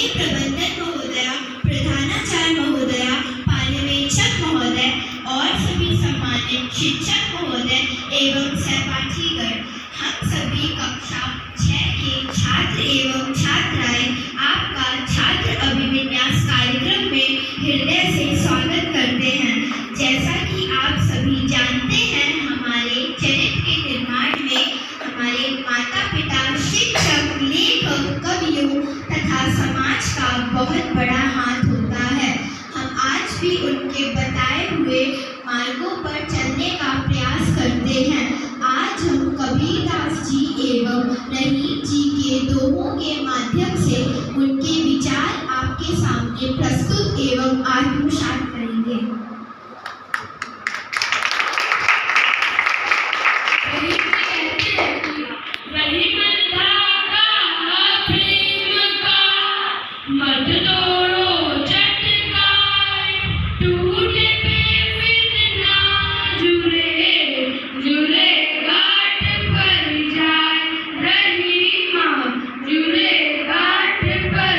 माननीय प्रबंधक महोदया, प्रधानाचार्य महोदया, पर्यवेक्षक महोदय और सभी सम्मानित शिक्षक महोदय एवं सहपाठीगण, हम सभी कक्षा 6 के छात्र एवं छात्राएं आपका छात्र अभिविन्यास कार्यक्रम में हृदय से स्वागत करते हैं। जैसा कि आप सभी जानते हैं, हमारे चरित्र के निर्माण में हमारे माता पिता, शिक्षक, लेखक, कवियों तथा समाज का बहुत बड़ा हाथ होता है। हम आज भी उनके बताए हुए मार्गों पर चलने का प्रयास करते हैं। आज हम कबीरदास जी एवं रहीम जी के दोहों के माध्यम से उनके विचार आपके सामने प्रस्तुत एवं आत्मसात करेंगे। जुरे गाठ पर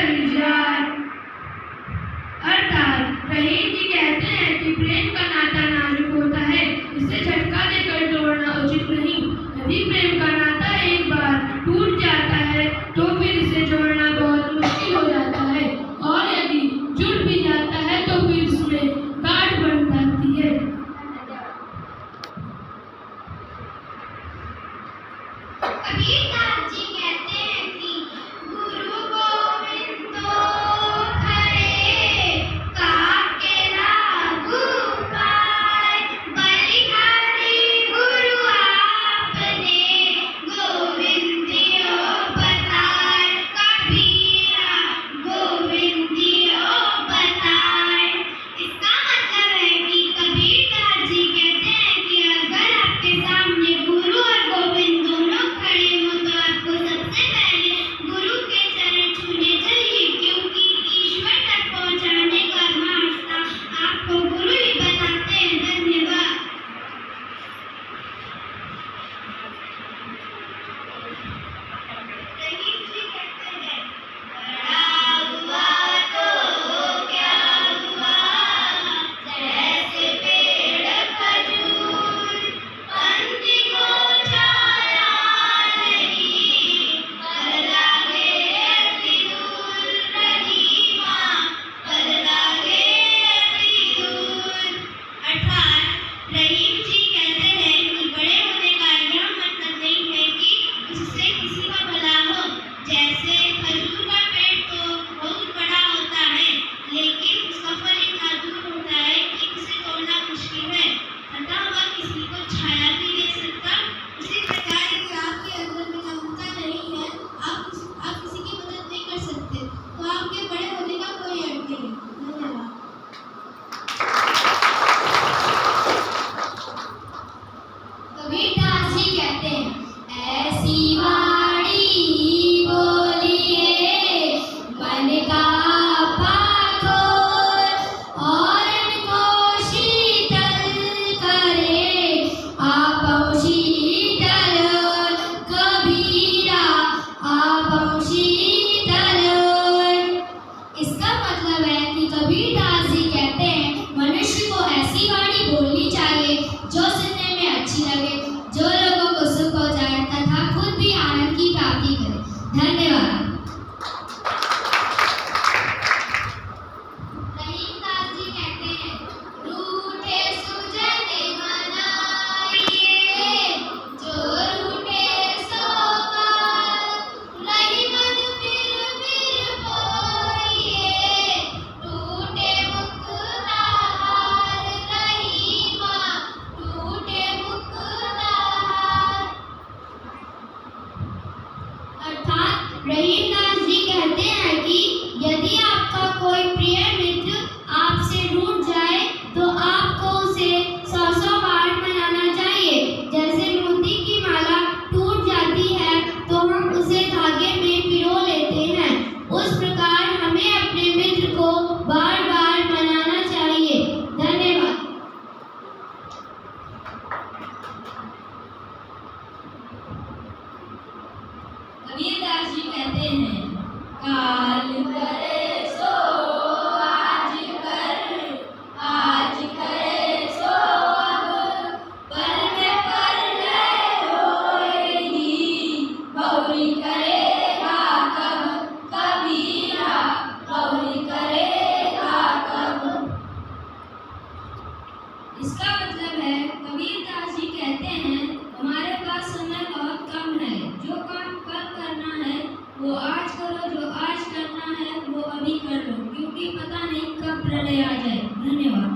इसका मतलब है कबीरदास जी कहते हैं हमारे पास समय बहुत कम है, जो काम कल करना है वो आज करो, जो आज करना है वो अभी कर लो, क्योंकि पता नहीं कब प्रलय आ जाए। धन्यवाद।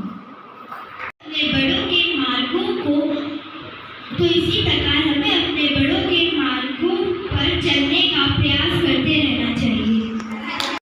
अपने बड़ों के मार्गों को तो इसी प्रकार